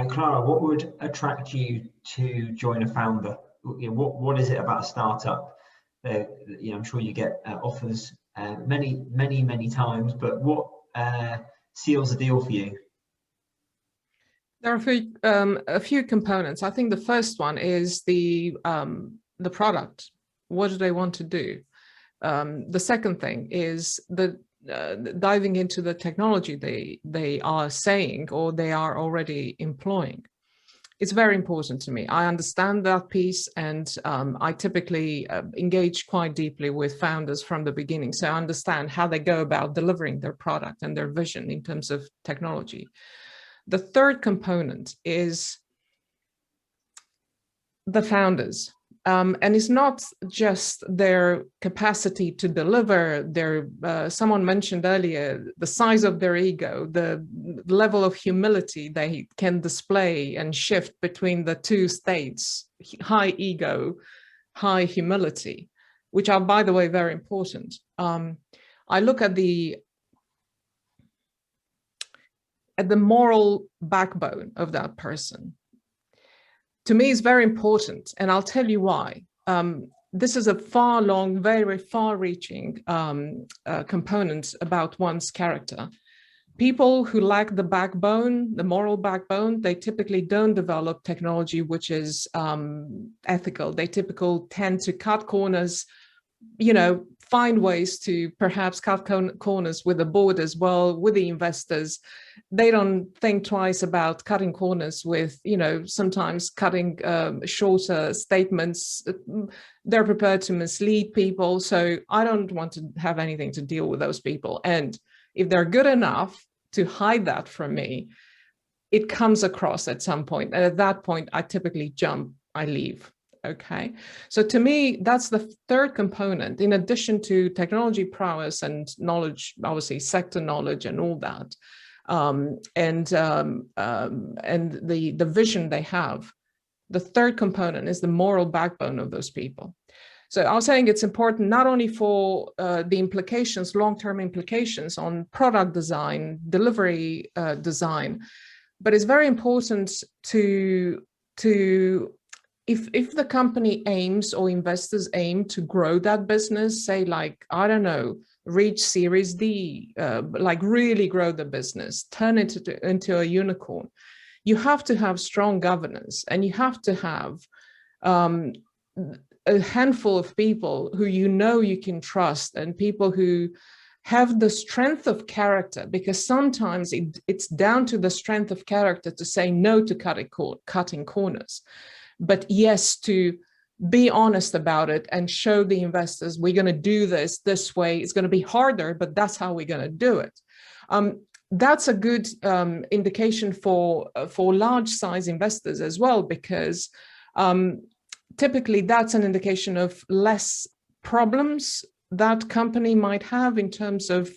Clara, what would attract you to join a founder? What is it about a startup? I'm sure you get offers many times, but what seals the deal for you? There are a few components. I think the first one is the product. What do they want to do? The second thing is diving into the technology they are saying or they are already employing. It's very important to me. I understand that piece, and I typically engage quite deeply with founders from the beginning. So I understand how they go about delivering their product and their vision in terms of technology. The third component is the founders. And it's not just their capacity to deliver, someone mentioned earlier, the size of their ego, the level of humility they can display and shift between the two states, high ego, high humility, which are, by the way, very important. I look at the moral backbone of that person. To me, it's very important, and I'll tell you why. This is a very far-reaching component about one's character. People who lack the backbone, the moral backbone, they typically don't develop technology which is ethical. They typically tend to cut corners, find ways to perhaps cut corners with the board as well, with the investors. They don't think twice about cutting corners with, sometimes cutting shorter statements. They're prepared to mislead people. So I don't want to have anything to deal with those people. And if they're good enough to hide that from me, it comes across at some point. And at that point, I typically jump, I leave. Okay, so to me, that's the third component, in addition to technology prowess and knowledge, obviously sector knowledge and all that, and the vision they have. The third component is the moral backbone of those people. So I was saying it's important not only for the implications, long-term implications on product design, delivery design, but it's very important to if the company aims or investors aim to grow that business, say like, I don't know, reach Series D, like really grow the business, turn it into a unicorn, you have to have strong governance, and you have to have a handful of people who you can trust, and people who have the strength of character, because sometimes it's down to the strength of character to say no to cutting corners. But yes, to be honest about it and show the investors, we're going to do this way. It's going to be harder, but that's how we're going to do it. That's a good indication for large size investors as well, because typically that's an indication of less problems that company might have in terms of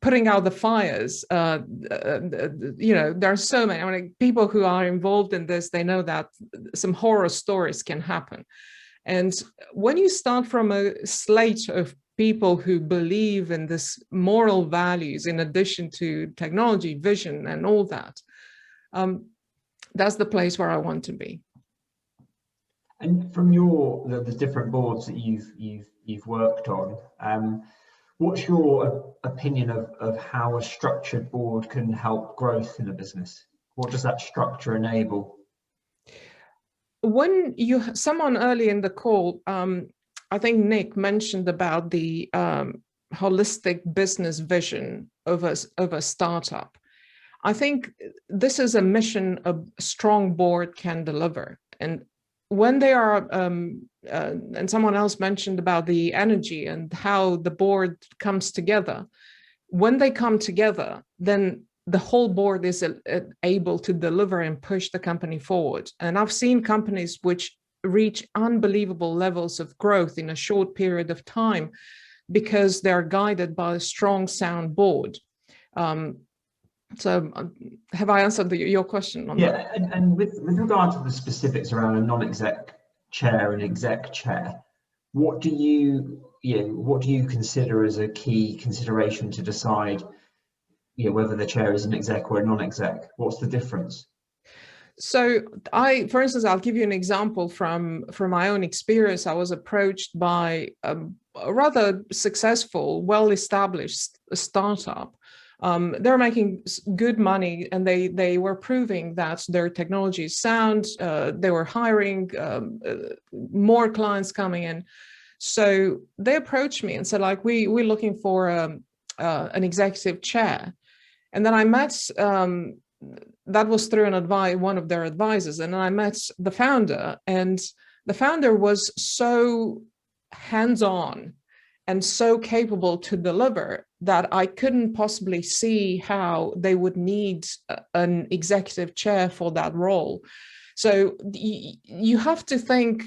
putting out the fires. You know, there are so many. I mean, people who are involved in this, they know that some horror stories can happen. And when you start from a slate of people who believe in this moral values, in addition to technology, vision, and all that, that's the place where I want to be. And from the different boards that you've worked on, what's your opinion of how a structured board can help growth in a business? What does that structure enable? When someone early in the call, I think Nick mentioned about the holistic business vision of a startup. I think this is a mission a strong board can deliver. And when they are, and someone else mentioned about the energy and how the board comes together, when they come together, then the whole board is able to deliver and push the company forward. And I've seen companies which reach unbelievable levels of growth in a short period of time because they're guided by a strong, sound board. So have I answered your question on that? And with regard to the specifics around a non-exec chair and exec chair, what do you consider as a key consideration to decide whether the chair is an exec or a non-exec? What's the difference? So for instance, I'll give you an example from my own experience. I was approached by a rather successful, well-established startup. They're making good money, and they were proving that their technology is sound. They were hiring, more clients coming in. So they approached me and said, like, we're looking for an executive chair. And then I met, that was through one of their advisors, and I met the founder, and the founder was so hands-on and so capable to deliver that I couldn't possibly see how they would need an executive chair for that role. So you have to think,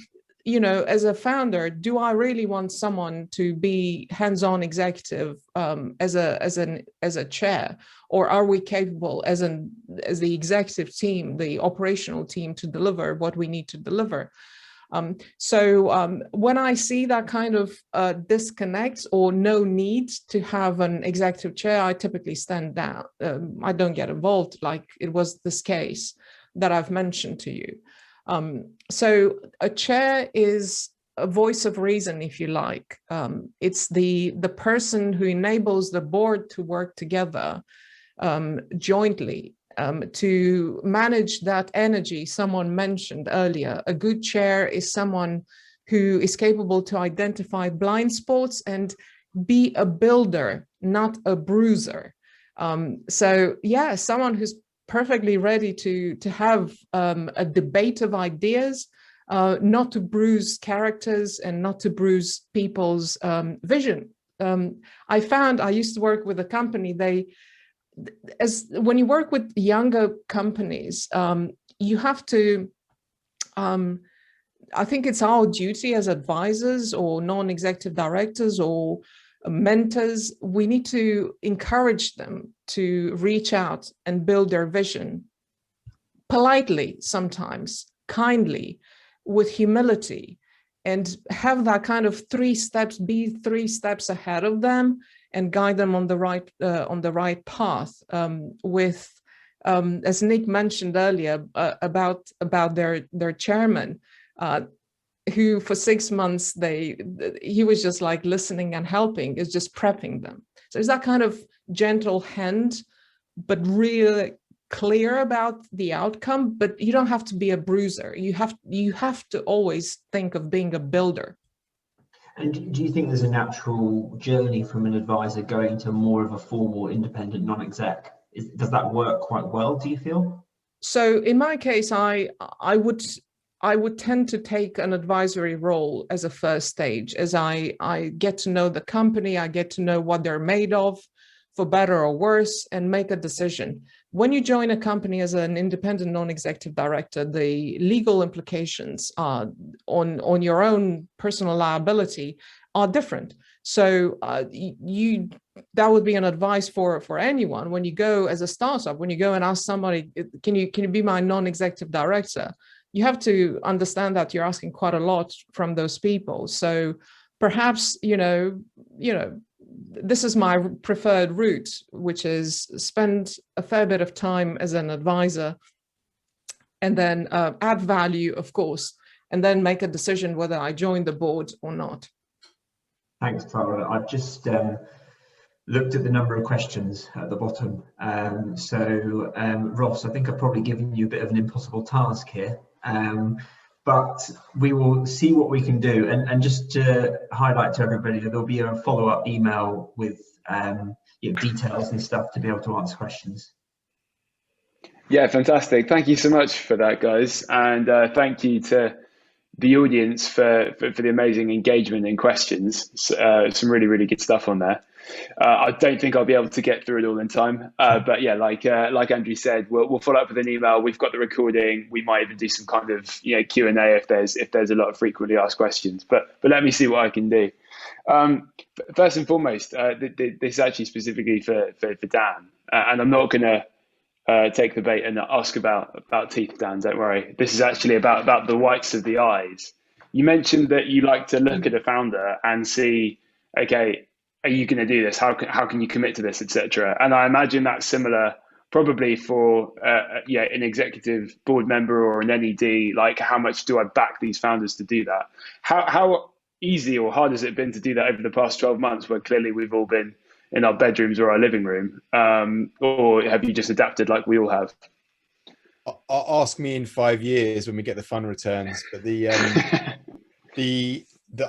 as a founder, do I really want someone to be hands-on executive as a chair, or are we capable as the executive team, the operational team, to deliver what we need to deliver? So when I see that kind of disconnect or no need to have an executive chair, I typically stand down. I don't get involved, like it was this case that I've mentioned to you. So a chair is a voice of reason, if you like. It's the person who enables the board to work together jointly to manage that energy someone mentioned earlier. A good chair is someone who is capable to identify blind spots and be a builder, not a bruiser. So yeah, someone who's perfectly ready to have a debate of ideas, not to bruise characters and not to bruise people's vision. I used to work with a company, when you work with younger companies, you have to, I think it's our duty as advisors or non-executive directors or mentors, we need to encourage them to reach out and build their vision politely, sometimes kindly, with humility, and have that kind of be 3 steps ahead of them and guide them on the right path. With, as Nick mentioned earlier, about their chairman, who for 6 months he was just like listening and helping, is just prepping them. So it's that kind of gentle hand, but really clear about the outcome. But you don't have to be a bruiser. You have to always think of being a builder. And do you think there's a natural journey from an advisor going to more of a formal independent non-exec? Does that work quite well, do you feel? So in my case, I would tend to take an advisory role as a first stage, as I get to know the company, I get to know what they're made of, for better or worse, and make a decision. When you join a company as an independent non-executive director, the legal implications on your own personal liability are different. So that would be an advice for anyone when you go as a startup, when you go and ask somebody, can you be my non-executive director? You have to understand that you're asking quite a lot from those people. So perhaps, this is my preferred route, which is spend a fair bit of time as an advisor and then add value, of course, and then make a decision whether I join the board or not. Thanks, Clara. I've just looked at the number of questions at the bottom. Ross, I think I've probably given you a bit of an impossible task here, but we will see what we can do. And just to highlight to everybody, there'll be a follow-up email with details and stuff to be able to answer questions. Yeah, fantastic. Thank you so much for that, guys. And thank you to the audience for the amazing engagement and questions. Some really, really good stuff on there. I don't think I'll be able to get through it all in time, but yeah, like Andrew said, we'll follow up with an email. We've got the recording. We might even do some kind of Q&A if there's a lot of frequently asked questions. But let me see what I can do. First and foremost, this is actually specifically for Dan, and I'm not going to take the bait and ask about teeth, Dan. Don't worry. This is actually about the whites of the eyes. You mentioned that you like to look at a founder and see, okay, are you going to do this? How can you commit to this, etc. And I imagine that's similar probably for an executive board member or an NED. Like, how much do I back these founders to do that? How easy or hard has it been to do that over the past 12 months, where clearly we've all been in our bedrooms or our living room, or have you just adapted like we all have? Ask me in 5 years when we get the fund returns. But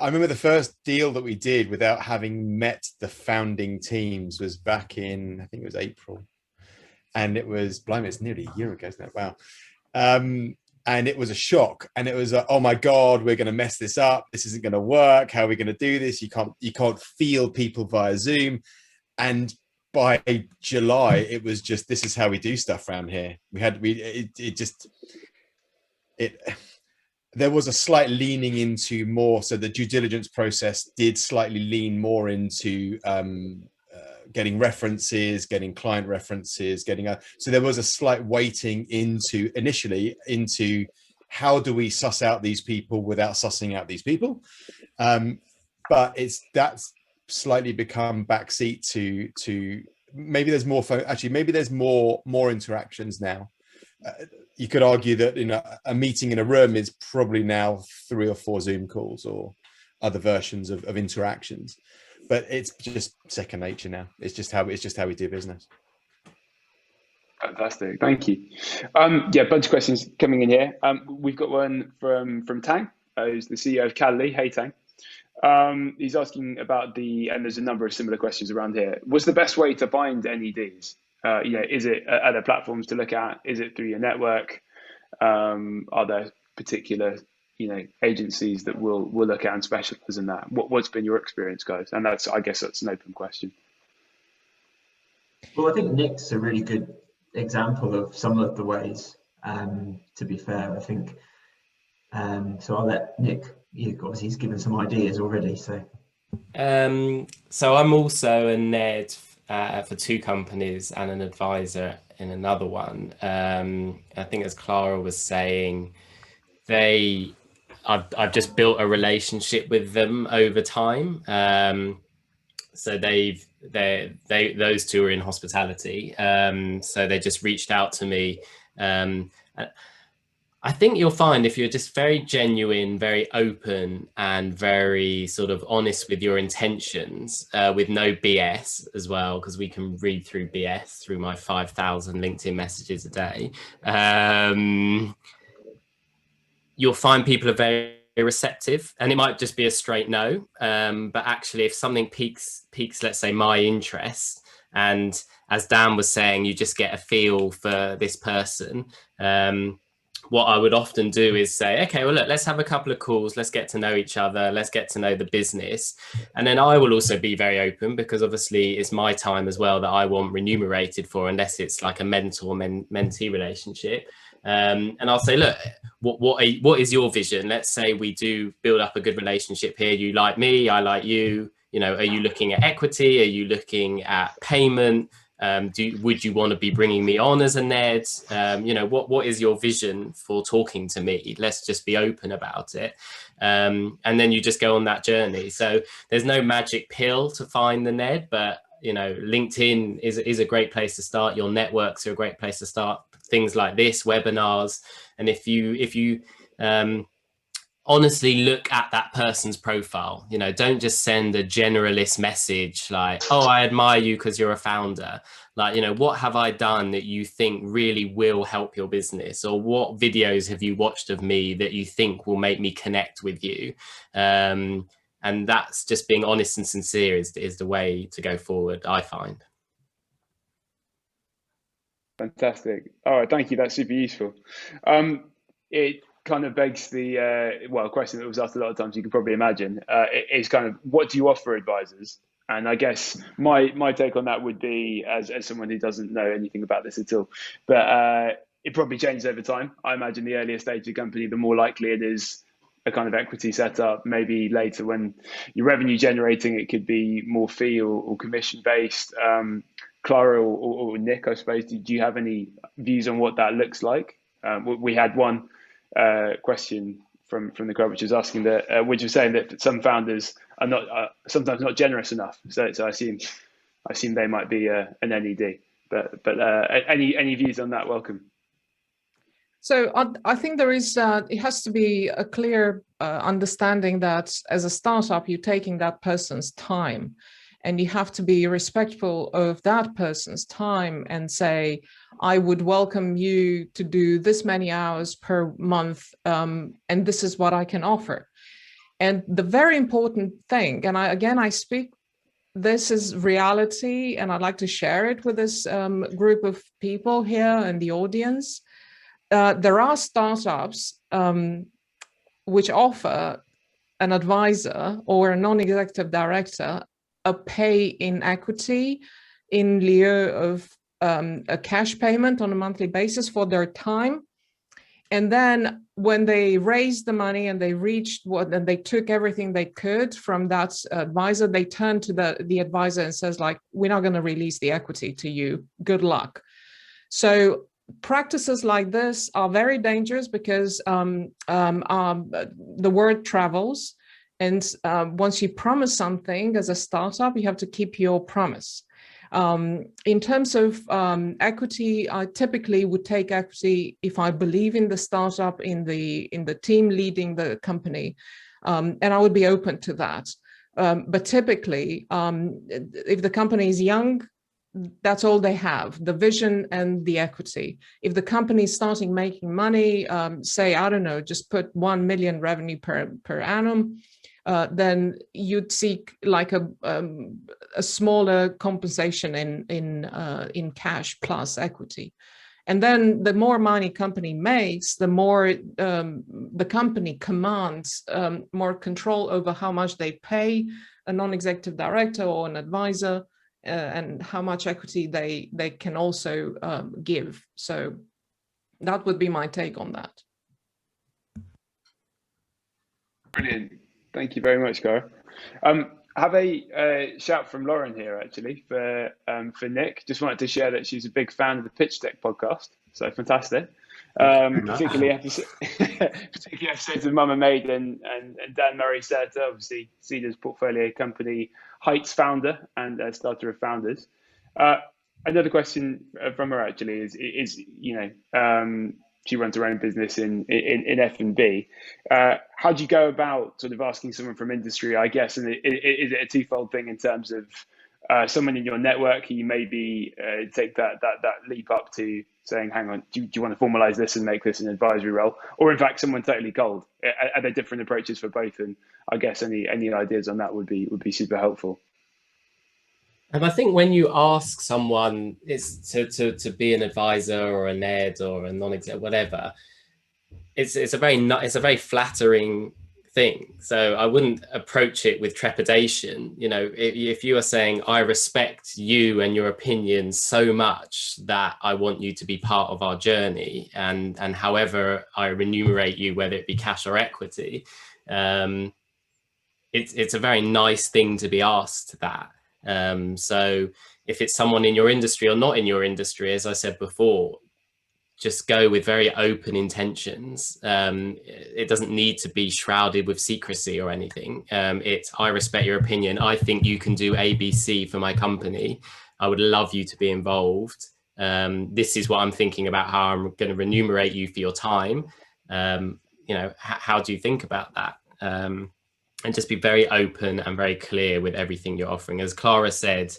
I remember the first deal that we did without having met the founding teams was back in, I think it was April, and it was, blimey, it's nearly a year ago, isn't it? Wow. And it was a shock, and it was oh my God, we're going to mess this up. This isn't going to work. How are we going to do this? You can't feel people via Zoom. And by July, it was just, this is how we do stuff around here. There was a slight leaning into more, so the due diligence process did slightly lean more into getting references, getting client references, so there was a slight weighting initially into how do we suss out these people without sussing out these people. But that's slightly become backseat to maybe there's more maybe there's more interactions now. You could argue that a meeting in a room is probably now 3 or 4 Zoom calls or other versions of interactions, but it's just second nature now. It's just how we do business. Fantastic, thank you. Yeah, a bunch of questions coming in here. We've got one from Tang, who's the CEO of Callie. Hey, Tang. He's asking about and there's a number of similar questions around here. What's the best way to find NEDs? Is it other platforms to look at? Is it through your network? Are there particular agencies that will look at and specialize in that? What's been your experience, guys? And I guess that's an open question. Well, I think Nick's a really good example of some of the ways, to be fair. I think so I'll let Nick, obviously he's given some ideas already. So I'm also a NED for 2 companies and an advisor in another one. I think, as Clara was saying, I've just built a relationship with them over time. So those 2 are in hospitality. So they just reached out to me. I think you'll find if you're just very genuine, very open, and very sort of honest with your intentions, with no BS as well, because we can read through BS through my 5,000 LinkedIn messages a day. You'll find people are very receptive, and it might just be a straight no. But actually, if something piques, let's say, my interest, and as Dan was saying, you just get a feel for this person. What I would often do is say, okay, well, look, let's have a couple of calls. Let's get to know each other. Let's get to know the business. And then I will also be very open, because obviously it's my time as well that I want remunerated for, unless it's like a mentor-mentee relationship. And I'll say, look, what is your vision? Let's say we do build up a good relationship here. You like me, I like you. You know, are you looking at equity? Are you looking at payment? Would you want to be bringing me on as a NED? You know, what is your vision for talking to me? Let's just be open about it. And then you just go on that journey. So there's no magic pill to find the NED, but, you know, LinkedIn is a great place to start. Your networks are a great place to start. Things like this, webinars. And if you honestly look at that person's profile, you know, don't just send a generalist message like, oh, I admire you because you're a founder. Like, you know, what have I done that you think really will help your business? Or what videos have you watched of me that you think will make me connect with you? And that's just being honest and sincere is the way to go forward, I find. Fantastic. All right, thank you. That's super useful. It kind of begs the well, question that was asked a lot of times, you can probably imagine. It's kind of, what do you offer advisors? And I guess my take on that would be, as someone who doesn't know anything about this at all, but it probably changes over time. I imagine the earlier stage of the company, the more likely it is a kind of equity setup. Maybe later when you're revenue generating, it could be more fee or commission based. Clara or Nick, I suppose, do you have any views on what that looks like? We had one question from the crowd, which was asking that, which was saying that some founders are not sometimes not generous enough. So I assume they might be an NED. But any views on that? Welcome. So I think there is, it has to be a clear understanding that as a startup, you're taking that person's time, and you have to be respectful of that person's time and say, I would welcome you to do this many hours per month, and this is what I can offer. And the very important thing, and I speak, this is reality, and I'd like to share it with this group of people here in the audience. There are startups which offer an advisor or a non-executive director a pay in equity in lieu of a cash payment on a monthly basis for their time. And then when they raised the money and they reached and they took everything they could from that advisor, they turned to the advisor and says, like, we're not going to release the equity to you. Good luck. So practices like this are very dangerous because the word travels. And once you promise something as a startup, you have to keep your promise. In terms of equity, I typically would take equity if I believe in the startup, in the team leading the company, and I would be open to that. But typically, if the company is young, that's all they have, the vision and the equity. If the company is starting making money, say, I don't know, just put 1 million revenue per annum, then you'd seek like a smaller compensation in cash plus equity. And then the more money company makes, the more the company commands more control over how much they pay a non-executive director or an advisor, and how much equity they can also give. So that would be my take on that. Brilliant. Thank you very much, Clara. Have a shout from Lauren here, actually, for Nick. Just wanted to share that she's a big fan of the Pitch Deck podcast. So fantastic. Particularly episodes of Mama Maid and Dan Murray said, obviously, Seedrs portfolio company, Heights founder and starter of Founders. Another question from her, actually, is you know, she runs her own business in F&B. How do you go about sort of asking someone from industry, I guess, and is it a twofold thing in terms of someone in your network who you maybe take that leap up to saying, hang on, do you want to formalize this and make this an advisory role? Or in fact, someone totally cold? Are there different approaches for both? And I guess any ideas on that would be super helpful. And I think when you ask someone it's to be an advisor or a NED or a non-exec, whatever, it's a very flattering thing. So I wouldn't approach it with trepidation. You know, if you are saying, I respect you and your opinion so much that I want you to be part of our journey, and however I remunerate you, whether it be cash or equity, it's a very nice thing to be asked that. So if it's someone in your industry or not in your industry, as I said before, just go with very open intentions. It doesn't need to be shrouded with secrecy or anything. It's, I respect your opinion. I think you can do ABC for my company. I would love you to be involved. This is what I'm thinking about, how I'm going to remunerate you for your time. You know, how do you think about that? And just be very open and very clear with everything you're offering. As Clara said,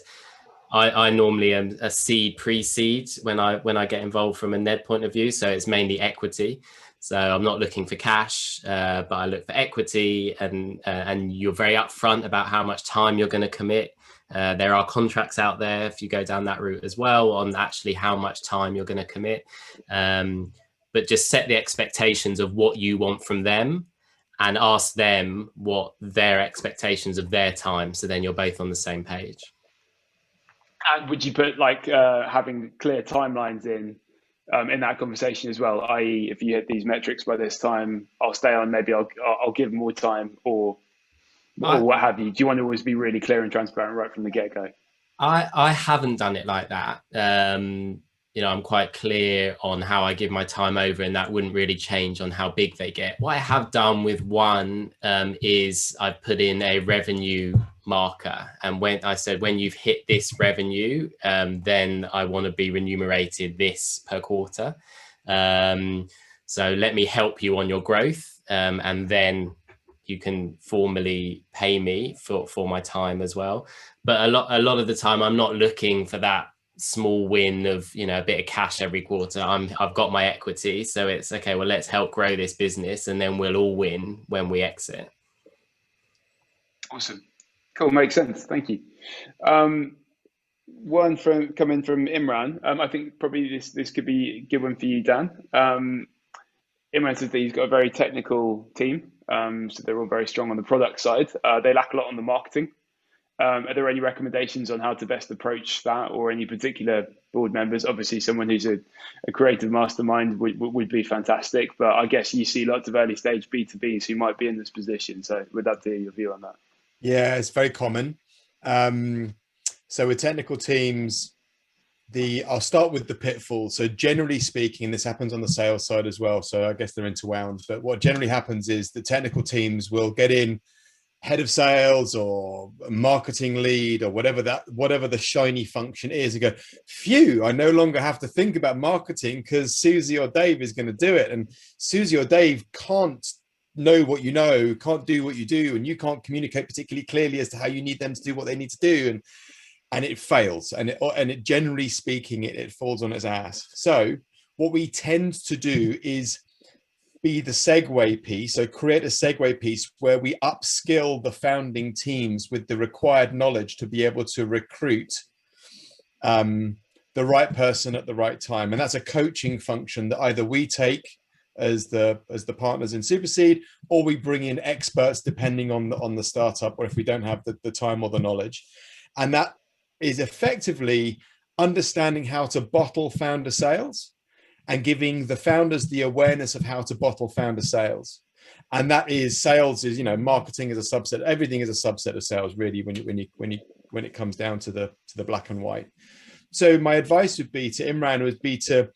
I normally am a seed, pre-seed when I get involved from a NED point of view. So it's mainly equity. So I'm not looking for cash, but I look for equity, and you're very upfront about how much time you're going to commit. There are contracts out there, if you go down that route as well, on actually how much time you're going to commit. But just set the expectations of what you want from them and ask them what their expectations of their time. So then you're both on the same page. And would you put like having clear timelines in that conversation as well? I.e., if you hit these metrics by this time, I'll stay on. Maybe I'll give more time, or what have you. Do you want to always be really clear and transparent right from the get-go? I haven't done it like that. You know, I'm quite clear on how I give my time over, and that wouldn't really change on how big they get. What I have done with one is I've put in a revenue marker, and when I said, when you've hit this revenue, then I want to be remunerated this per quarter. So let me help you on your growth, and then you can formally pay me for my time as well. But a lot of the time, I'm not looking for that small win of, you know, a bit of cash every quarter. I've got my equity, so it's okay, well, let's help grow this business, and then we'll all win when we exit. Awesome. Cool, makes sense. Thank you. One coming from Imran. I think probably this could be a good one for you, Dan. Imran says that he's got a very technical team, so they're all very strong on the product side. They lack a lot on the marketing. Are there any recommendations on how to best approach that, or any particular board members? Obviously, someone who's a creative mastermind would be fantastic, but I guess you see lots of early stage B2Bs who might be in this position. So would love to hear your view on that. Yeah, it's very common. So with technical teams, I'll start with the pitfall. So generally speaking, this happens on the sales side as well, so I guess they're interwound. But what generally happens is the technical teams will get in head of sales or marketing lead or whatever the shiny function is, and go, phew, I no longer have to think about marketing because Susie or Dave is going to do it. And Susie or Dave can't know what you know, can't do what you do, and you can't communicate particularly clearly as to how you need them to do what they need to do, and it fails, and it generally speaking, it falls on its ass. So what we tend to do is be the segue piece, so create a segue piece where we upskill the founding teams with the required knowledge to be able to recruit the right person at the right time. And that's a coaching function that either we take as the partners in SuperSeed, or we bring in experts depending on the startup, or if we don't have the time or the knowledge. And that is effectively understanding how to bottle founder sales and giving the founders the awareness of how to bottle founder sales. And that is, sales is, you know, marketing is a subset, everything is a subset of sales really when it comes down to the black and white. So my advice would be to Imran would be to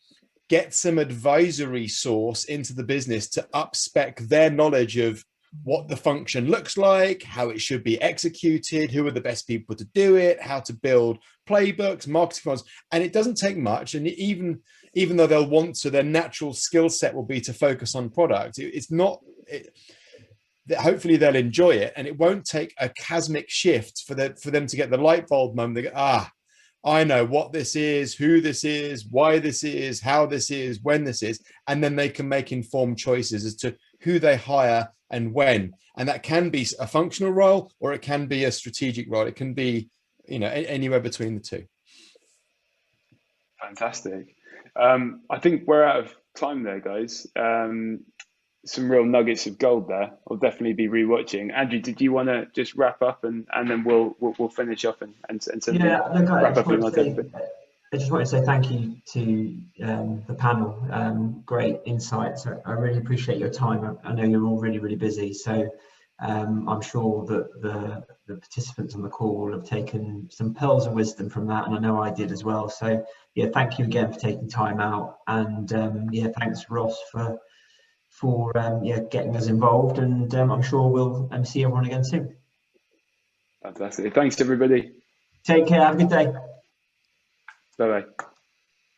get some advisory source into the business to up-spec their knowledge of what the function looks like, how it should be executed, who are the best people to do it, how to build playbooks, marketing plans. And it doesn't take much. And even though they'll want to, their natural skill set will be to focus on product. Hopefully they'll enjoy it, and it won't take a cosmic shift for them to get the light bulb moment. They go, I know what this is, who this is, why this is, how this is, when this is, and then they can make informed choices as to who they hire and when. And that can be a functional role, or it can be a strategic role. It can be, you know, anywhere between the two. Fantastic. I think we're out of time there, guys. Some real nuggets of gold there. I'll definitely be rewatching. Andrew, did you want to just wrap up and then we'll finish off and wrap up? I just want to say thank you to the panel. Great insights. I really appreciate your time. I know you're all really, really busy. So I'm sure that the participants on the call will have taken some pearls of wisdom from that, and I know I did as well. So yeah, thank you again for taking time out, and yeah, thanks Ross for yeah, getting us involved, and I'm sure we'll see everyone again soon. Fantastic. Thanks everybody. Take care. Have a good day. Bye bye.